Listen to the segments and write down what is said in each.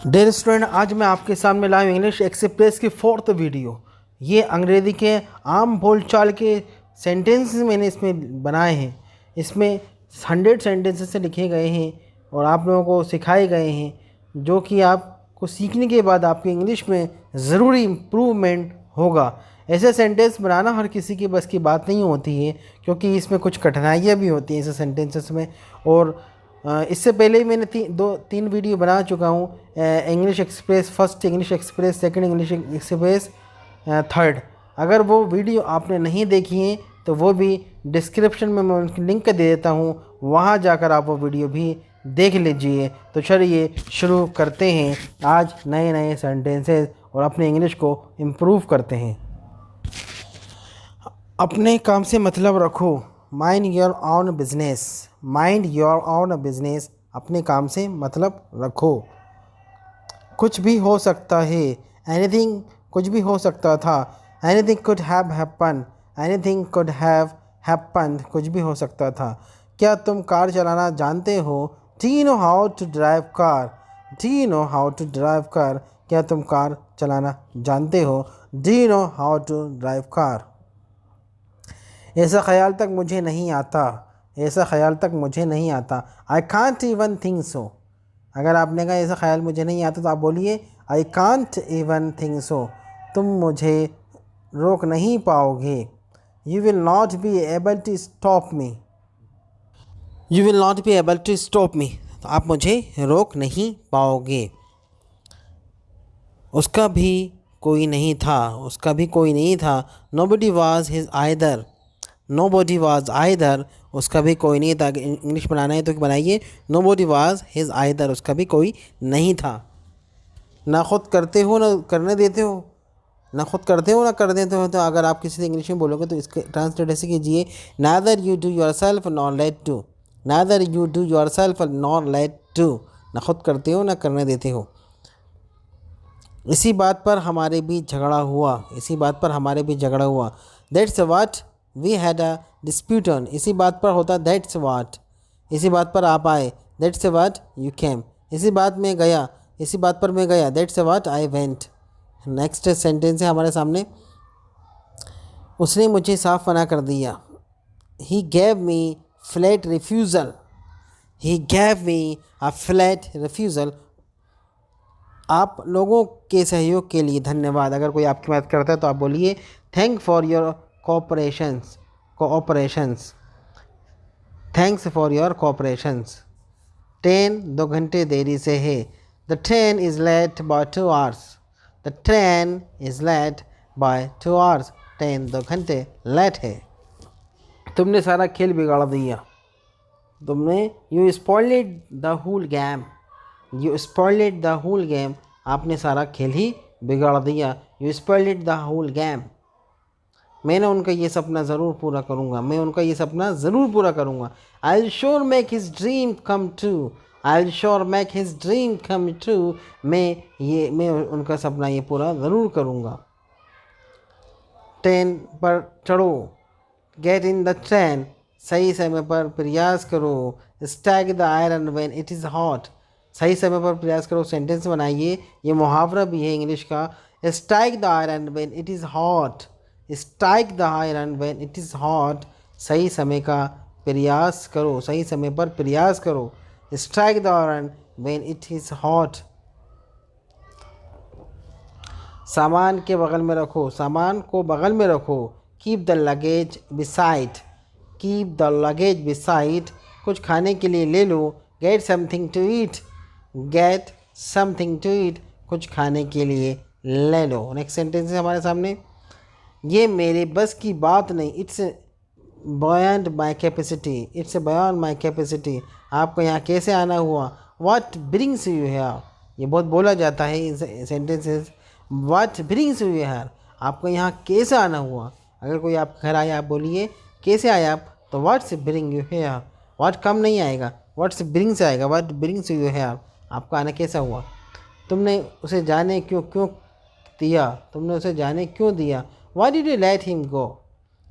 Dear student, आज मैं आपके सामने लाया हूँ इंग्लिश एक्सप्रेस की 4th वीडियो। ये अंग्रेज़ी के आम बोलचाल के सेंटेंसेस मैंने इसमें बनाए हैं। इसमें 100 सेंटेंसेस से लिखे गए हैं और आप लोगों को सिखाए गए हैं, जो कि आपको सीखने के बाद आपकी इंग्लिश में ज़रूरी इम्प्रूवमेंट होगा। ऐसे सेंटेंस बनाना हर किसी की बस की बात नहीं होती है, क्योंकि इसमें कुछ कठिनाइयाँ भी होती हैं ऐसे सेंटेंसेस में। और इससे पहले ही मैंने 3 वीडियो बना चुका हूँ। English express first, English express second, English express third. अगर वो वीडियो आपने नहीं देखी है तो वो भी डिस्क्रिप्शन में मैं उनकी लिंक दे देता हूँ, वहाँ जाकर आप वो वीडियो भी देख लीजिए। तो चलिए शुरू करते हैं आज नए नए सेंटेंसेस और अपने इंग्लिश को इम्प्रूव करते हैं। अपने काम से मतलब रखो। Mind your own business. Mind your own business. अपने काम से मतलब रखो। कुछ भी हो सकता है। एनीथिंग, कुछ भी हो सकता था। Anything could have happen. Anything could have happen, कुछ भी हो सकता था। क्या तुम कार चलाना जानते हो? Do you know how to drive car? Do you know how to drive car? क्या तुम कार चलाना जानते हो? Do you know how to drive car? ऐसा ख्याल तक मुझे नहीं आता। ऐसा ख्याल तक मुझे नहीं आता। आई कांट इवन थिंक सो। अगर आपने कहा ऐसा ख्याल मुझे नहीं आता तो आप बोलिए I can't even think so. तुम मुझे रोक नहीं पाओगे। You will not be able to stop me. You will not be able to stop me. तो आप मुझे रोक नहीं पाओगे। उसका भी कोई नहीं था। उसका भी कोई नहीं था। Nobody was his either. Nobody was either, उसका भी कोई नहीं था। इंग्लिश बनाना है तो बनाइए नोबडी वाज हिज आइदर, उसका भी कोई नहीं था। ना खुद करते हो ना करने देते हो। ना खुद करते हो ना कर देते हो। तो अगर आप किसी से इंग्लिश में बोलोगे तो इसके ट्रांसलेट ऐसे कीजिए, neither you do yourself nor let to. Neither you do yourself nor let to. ना खुद करते हो ना करने देते हो। इसी बात पर हमारे बीच झगड़ा हुआ। इसी बात पर हमारे बीच झगड़ा हुआ। That's what we had a dispute on. इसी बात पर होता दैट्स वाट। इसी बात पर आप आए। That's what you came. इसी बात में गया। इसी बात पर मैं गया। That's what I went. Next sentence है हमारे सामने, उसने मुझे साफ मना कर दिया। He gave me flat refusal. He gave me a flat refusal. आप लोगों के सहयोग के लिए धन्यवाद। अगर कोई आपकी मदद करता है तो आप बोलिए thank for your cooperations. Cooperations, thanks for your cooperations. Train 2 घंटे देरी से है। The train is late by 2 hours. The train is late by 2 hours. Train 2 घंटे लेट है। तुमने सारा खेल बिगाड़ दिया। तुमने you spoiled the whole game. You spoiled the whole game. आपने सारा खेल ही बिगाड़ दिया। You spoiled the whole game. मैंने उनका ये सपना ज़रूर पूरा करूँगा। मैं उनका ये सपना ज़रूर पूरा करूँगा। I will sure make his dream come true. I will sure make his dream come true. मैं उनका सपना ये पूरा ज़रूर करूँगा। ट्रेन पर चढ़ो। Get in the train. सही समय पर प्रयास करो। Strike the iron when it is hot. सही समय पर प्रयास करो। सेंटेंस बनाइए। ये मुहावरा भी है इंग्लिश का। Strike the iron when it is hot. Strike the iron when it is hot. सही समय का प्रयास करो। सही समय पर प्रयास करो। Strike the iron when it is hot. सामान के बगल में रखो। सामान को बगल में रखो। Keep the luggage beside. Keep the luggage beside. कुछ खाने के लिए ले लो। Get something to eat. Get something to eat. कुछ खाने के लिए ले लो। नेक्स्ट सेंटेंस है हमारे सामने, ये मेरे बस की बात नहीं। It's beyond my capacity. It's beyond my capacity. आपको यहाँ कैसे आना हुआ? What brings you here. ये बहुत बोला जाता है इन sentences. What brings you here. आपको यहाँ कैसे आना हुआ? अगर कोई आप घर आया आप बोलिए कैसे आए आप, तो what's bring you here. What कम नहीं आएगा, व्हाट्स ब्रिंग्स आएगा। What brings you here. आपका आना कैसा हुआ? तुमने उसे जाने क्यों क्यों दिया। तुमने उसे जाने क्यों दिया। Why did you let him go?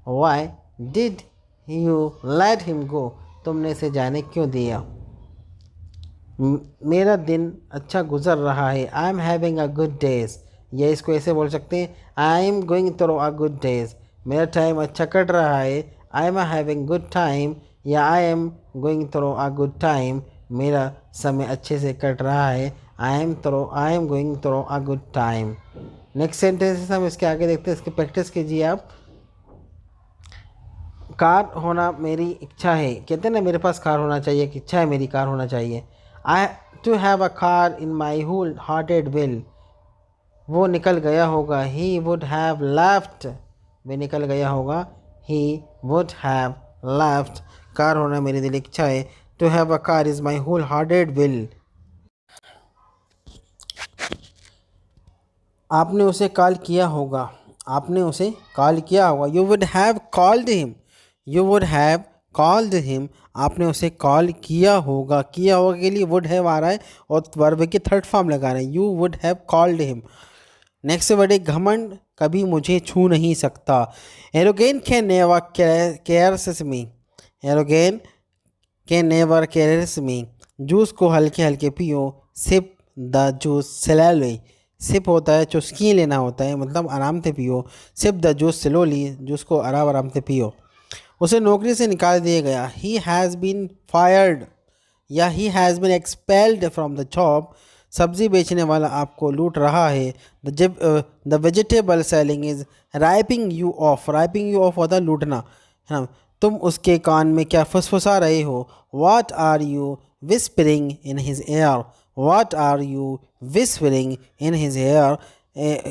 Why did you let him go? तुमने इसे जाने क्यों दिया? मेरा दिन अच्छा गुजर रहा है। I am having a good days, या इसको ऐसे बोल सकते हैं, I am going through a good days, मेरा टाइम अच्छा कट रहा है। I am having good time, या I am going through a good time, मेरा समय अच्छे से कट रहा है। I am going through a good time. Next sentence हम इसके आगे देखते हैं, इसकी प्रैक्टिस कीजिए आप। कार होना मेरी इच्छा है, कहते हैं ना मेरे पास कार होना चाहिए, कि इच्छा है मेरी कार होना चाहिए। I to have a car in my whole hearted will, वो निकल गया होगा। ही वुड हैव लेफ्ट, वे निकल गया होगा। He would have left, car होना मेरी दिल इच्छा है। To have a car is my whole hearted will. आपने उसे कॉल किया होगा, आपने उसे कॉल किया होगा। You would have called him, you would have called him, आपने उसे कॉल किया होगा। किया होगा के लिए वुड हैव आ रहा है और वर्ब की थर्ड फॉर्म लगा रहे हैं, you would have called him. Next word है घमंड कभी मुझे छू नहीं सकता। Arrogance can never cares me, arrogance can never cares me. Juice को हल्के हल्के पियो, sip the juice slowly, sip होता है चुस्की लेना होता है, मतलब आराम से पियो। Sip the juice slowly, juice को आराम आराम से पियो। उसे नौकरी से निकाल दिया गया। ही हैज़ बीन फायर्ड, या he has been expelled from the job. सब्जी बेचने वाला आपको लूट रहा है। The vegetable selling is ripping you off, ripping you off होता है लूटना, है ना। तुम उसके कान में क्या फुसफुसा रहे हो। What are you whispering in his ear, what are you whispering in his ear,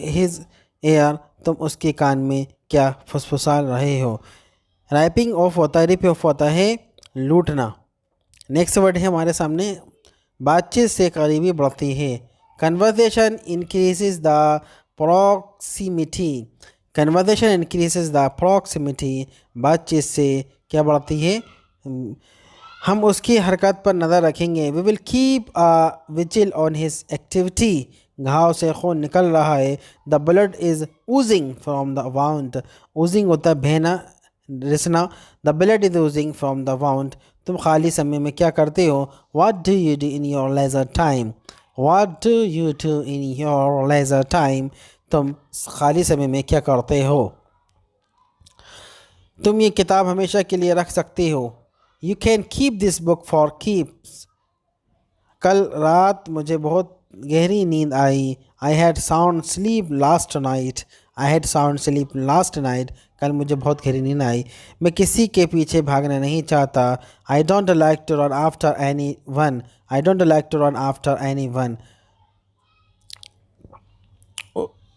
his ear, तुम उसके कान में क्या फुसफुसा रहे हो। राइपिंग ऑफ होता है, रिप ऑफ होता है लूटना। नेक्स्ट वर्ड है हमारे सामने, बातचीत से करीबी बढ़ती है। Conversation increases the proximity, conversation increases the proximity, बातचीत से क्या बढ़ती है, हम उसकी हरकत पर नज़र रखेंगे। We will keep a vigil on his activity, घाव से खून निकल रहा है। The blood is oozing from the wound, oozing होता है बहना रिसना। The blood is oozing from the wound, तुम खाली समय में क्या करते हो। What do you do in your leisure time, what do you do in your leisure time, तुम खाली समय में क्या करते हो। तुम ये किताब हमेशा के लिए रख सकते हो। You can keep this book for keeps, कल रात मुझे बहुत गहरी नींद आई। I had sound sleep last night, I had sound sleep last night, कल मुझे बहुत गहरी नींद आई। मैं किसी के पीछे भागना नहीं चाहता। I don't like to run after anyone, I don't like to run after anyone.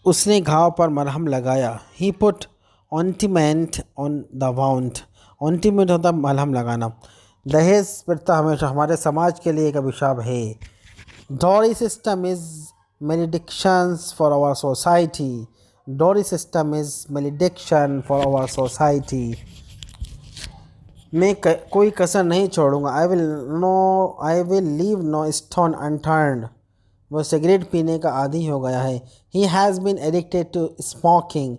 उसने घाव पर मरहम लगाया। He put ointment on the wound, ointment होता है मलहम लगाना। दहेज प्रथा हमेशा हमारे समाज के लिए एक अभिशाप है। Dowry system is maledictions for our society, dowry system is malediction for our society. मैं कोई कसर नहीं छोड़ूंगा। I will leave no stone unturned, वो सिगरेट पीने का आदी हो गया है। He has been addicted to smoking,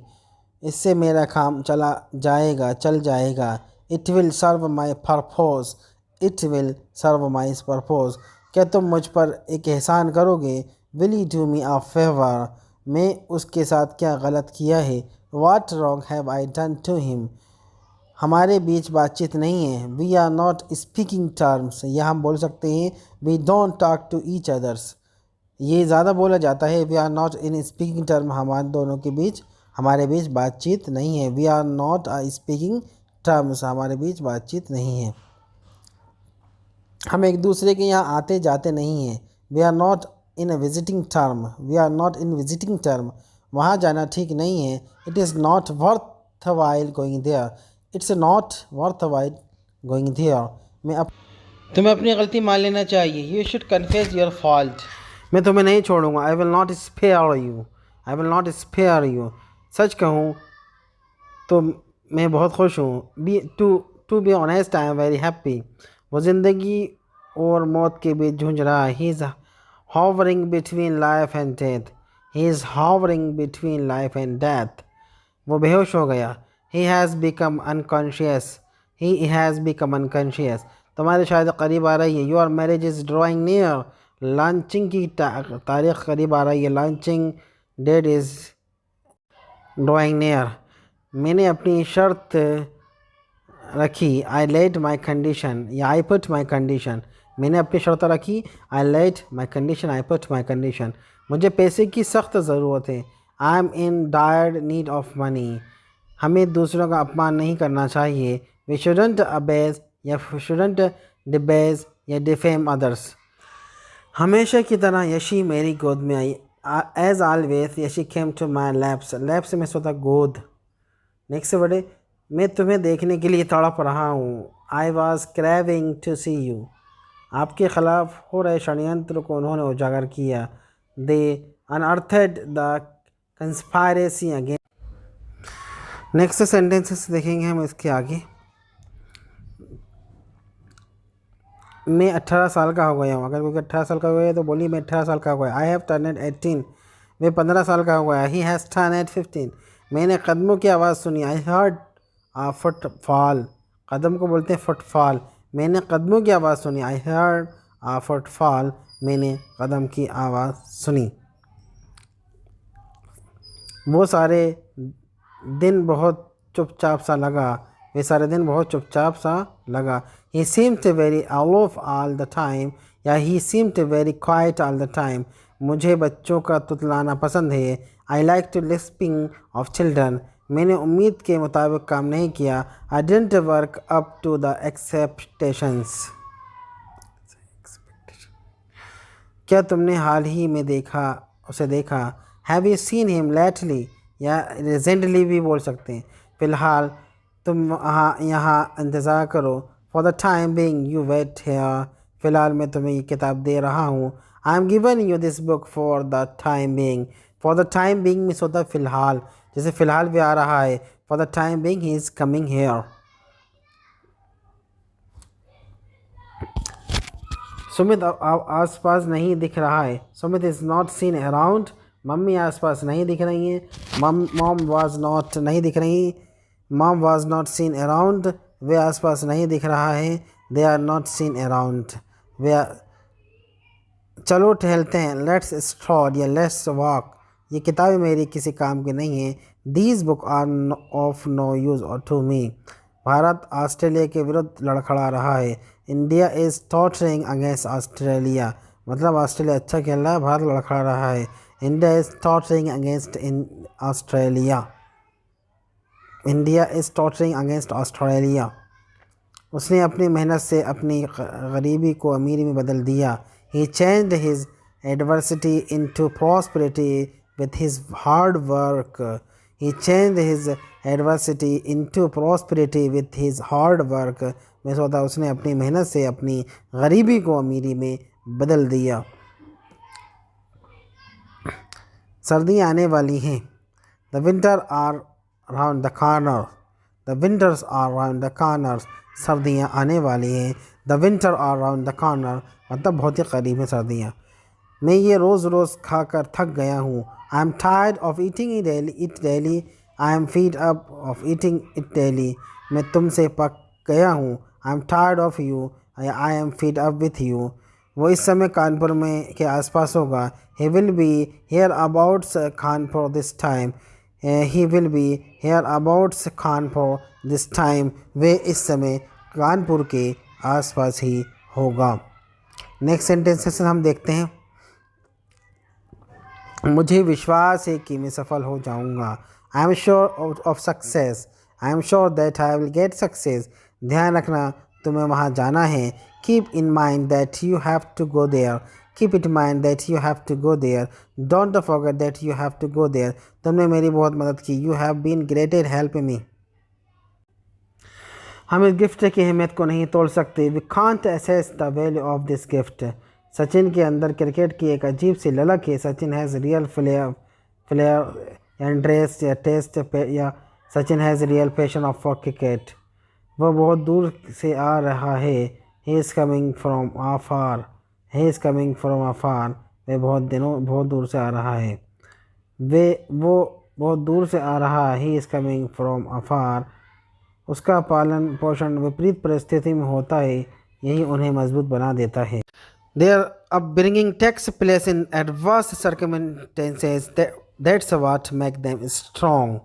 इससे मेरा काम चला जाएगा, चल जाएगा। It will serve my purpose, it will serve my purpose, क्या तुम मुझ पर एक एहसान करोगे। Will you do me a favour, मैं उसके साथ क्या गलत किया है। What wrong have I done to him, हमारे बीच बातचीत नहीं है। We are not speaking terms, या हम बोल सकते हैं we don't talk to each others, ये ज़्यादा बोला जाता है। We are not in speaking term, हमारे दोनों के बीच, हमारे बीच बातचीत नहीं है। We are not speaking terms, हमारे बीच बातचीत नहीं है। हम एक दूसरे के यहाँ आते जाते नहीं हैं। We are not in a visiting term, we are not in visiting term, वहाँ जाना ठीक नहीं है। It is not worth while going there, it's not worth while going there. तुम्हें अपनी गलती मान लेना चाहिए। You should confess your fault, मैं तुम्हें नहीं छोड़ूंगा। I will not spare you, I will not spare you, सच कहूँ तो मैं बहुत खुश हूँ। To be honest I am very happy, वो ज़िंदगी और मौत के बीच झूझ रहा है। He is hovering between life and death, he is hovering between life and death, वो बेहोश हो गया। He has become unconscious, he has become unconscious, तुम्हारी शादी करीब आ रही है। Your marriage is drawing near, launching की तारीख करीब आ रही है। Launching that is drawing near. मैंने अपनी शर्त रखी, आई लेट माई कंडीशन, या आई पुट माई कंडीशन। मैंने अपनी शर्त रखी, I let my condition, I put my condition. मुझे पैसे की सख्त ज़रूरत है, I M in dire need of money. हमें दूसरों का अपमान नहीं करना चाहिए। वी शुडंट अबेज या शुडंट डिबेज या डिफेम अदर्स। हमेशा की तरह यशी मेरी गोद में आई। As always Yashi came to my laps, laps में सोता गोद। नेक्स्ट वर्ड है, मैं तुम्हें देखने के लिए तड़प रहा हूँ। I was craving to see you. आपके ख़िलाफ़ हो रहे षड्यंत्र को उन्होंने उजागर किया। They unearthed the conspiracy again. Next sentences देखेंगे हम इसके आगे। मैं 18 साल का हो गया हूँ। अगर कोई 18 साल का हो गया तो बोलिए मैं 18 साल का हो गया। I have turned 18। मैं 15 साल का हो गया। He has turned 15। मैंने कदमों की आवाज़ सुनी। I heard a footfall. कदम को बोलते हैं फुटफॉल। मैंने कदमों की आवाज़ सुनी। I heard a footfall. मैंने कदम की आवाज़ सुनी। वो सारे दिन बहुत चुपचाप सा लगा। वे सारे दिन बहुत चुपचाप सा लगा। He seemed very aloof all the time, या he seemed very quiet all the time. मुझे बच्चों का तुतलाना पसंद है। I like to lisping of children. मैंने उम्मीद के मुताबिक काम नहीं किया। I didn't work up to the expectations. क्या तुमने हाल ही में उसे देखा? Have you seen him lately? या recently भी बोल सकते हैं। फ़िलहाल तुम यहाँ इंतज़ार करो। For the time being you wait here. फ़िलहाल मैं तुम्हें ये किताब दे रहा हूँ। I am giving you this book for the time being. For the time being में होता है फ़िलहाल, जैसे फ़िलहाल भी आ रहा है। For the time being he is coming here. Sumit आसपास नहीं दिख रहा है। Sumit is not seen around. Mummy आसपास नहीं दिख रही हैं। मॉम वाज नॉट नहीं दिख रही। Mom was not seen around. वे आसपास नहीं दिख रहा है। They are not seen around. चलो टहलते हैं। लेट्स स्ट्रॉल या लेट्स वॉक। ये किताबें मेरी किसी काम की नहीं है। These book are of no use और टू मी। भारत ऑस्ट्रेलिया के विरुद्ध लड़खड़ा रहा है। India is tottering against Australia. मतलब ऑस्ट्रेलिया अच्छा खेल रहा है, भारत लड़खड़ा रहा है। India is tottering against Australia. India is tottering against Australia. उसने अपनी मेहनत से अपनी गरीबी को अमीरी में बदल दिया। He changed his adversity into prosperity with his hard work. He changed his adversity into prosperity with his hard work. मैं सोचता उसने अपनी मेहनत से अपनी गरीबी को अमीरी में बदल दिया। सर्दियाँ आने वाली हैं। The winter are around the corner. The winters are around the corners. सर्दियाँ आने वाली हैं। The winter are around the corner. मतलब बहुत ही करीब है सर्दियाँ। मैं ये रोज़ रोज़ खाकर थक गया हूँ। I am tired of eating it daily. I am fed up of eating it daily. मैं तुमसे पक गया हूँ। I am tired of you. I am fed up with you. वो इस समय कानपुर में के आसपास होगा। He will be here about Kanpur this time. He will be here about Kanpur this time. वे इस समय कानपुर के आसपास ही होगा। नेक्स्ट सेंटेंसेस हम देखते हैं। मुझे विश्वास है कि मैं सफल हो जाऊंगा। I am sure of success. I am sure that I will get success. ध्यान रखना तुम्हें वहाँ जाना है। Keep in mind that you have to go there. Keep it mind that you have to go there. Don't forget that you have to go there. तुमने मेरी बहुत मदद की। You have been greatly help me. हम इस gift की अहमियत को नहीं तोड़ सकते। We can't assess the value of this gift. Sachin के अंदर क्रिकेट की एक अजीब सी ललक है। Sachin has real flair interest या टेस्ट या Sachin has real passion of for cricket. वह बहुत दूर से आ रहा है। He is coming from afar. He is coming from afar. वह बहुत दूर से आ रहा है। वो बहुत दूर से आ रहा है। ही इज़ कमिंग फ्रॉम अफार। उसका पालन पोषण विपरीत परिस्थिति में होता है। यही उन्हें मजबूत बना देता है। Their upbringing takes place in adverse circumstances. That's what make them strong.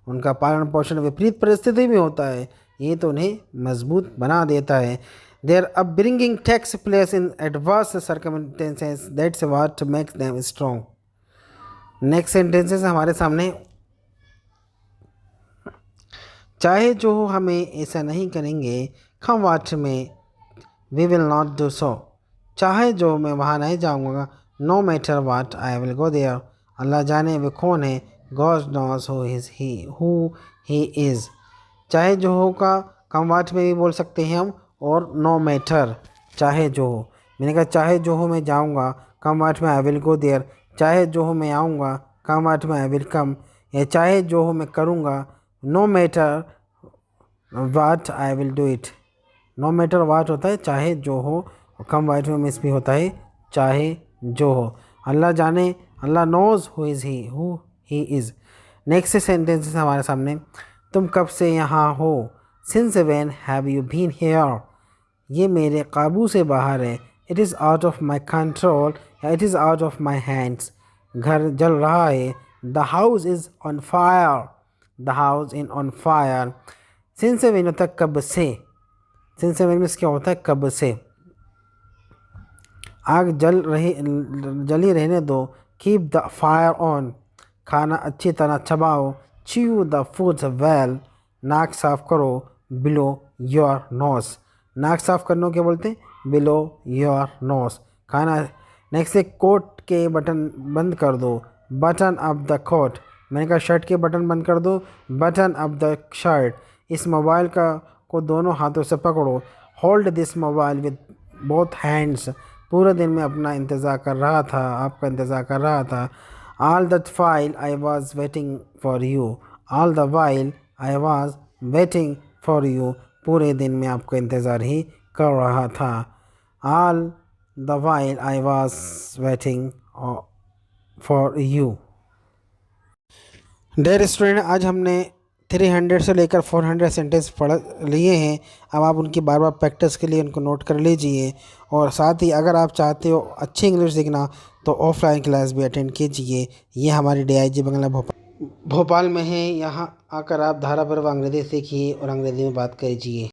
उनका पालन पोषण विपरीत परिस्थिति में होता है, ये तो उन्हें मजबूत बना देता है। Their upbringing takes place in adverse circumstances. That's what makes them strong. Next sentences हमारे सामने। चाहे जो हो हमें ऐसा नहीं करेंगे, come what में we will not do so. चाहे जो मैं वहाँ नहीं जाऊँगा, no matter what I will go there. अल्लाह जाने वे कौन है, God knows who he is. चाहे जो हो का कम वाट में भी बोल सकते हैं हम, और no matter चाहे जो हो। मैंने कहा चाहे जो हो मैं जाऊँगा, कम वाट में I will go there. चाहे जो हो मैं आऊँगा, कम वाट में I will come. या चाहे जो हो मैं करूँगा, no matter what I will do it. no matter what होता है चाहे जो हो, और कम वाइट में मिस भी होता है चाहे जो हो। अल्लाह जाने, Allah knows who he is. Next sentences हमारे सामने। तुम कब से यहाँ हो, since when have you been here. ये मेरे काबू से बाहर है, it is out of my control या it is out of my hands. घर जल रहा है, the house is on fire, the house in on fire. Since when होता है कब से, सिंस व्हेन में क्या होता है कब से। आग जली रहने दो, कीप द फायर ऑन। खाना अच्छी तरह चबाओ, च्यू द फूड वेल। नाक साफ करो, बिलो योर नोज। नाक साफ करने को क्या बोलते हैं, बिलो योर नोज। खाना। नेक्स्ट है कोट के बटन बंद कर दो, बटन अप द कोट। मैंने कहा शर्ट के बटन बंद कर दो, बटन अप द शर्ट। इस मोबाइल को दोनों हाथों से पकड़ो, hold this mobile with both hands. पूरे दिन में अपना इंतज़ार कर रहा था, आपका इंतज़ार कर रहा था। All that file I was waiting for you, all the while I was waiting for you. पूरे दिन में आपका इंतज़ार ही कर रहा था। All the while I was waiting for you. Dear student, आज हमने 300 से लेकर 400 सेंटेंस पढ़ लिए हैं। अब आप उनकी बार बार प्रैक्टिस के लिए उनको नोट कर लीजिए, और साथ ही अगर आप चाहते हो अच्छी इंग्लिश सीखना तो ऑफलाइन क्लास भी अटेंड कीजिए। ये हमारी DIG बंगला भोपाल में है। यहाँ आकर आप धाराप्रभ अंग्रेज़ी सीखिए और अंग्रेज़ी में बात कीजिए।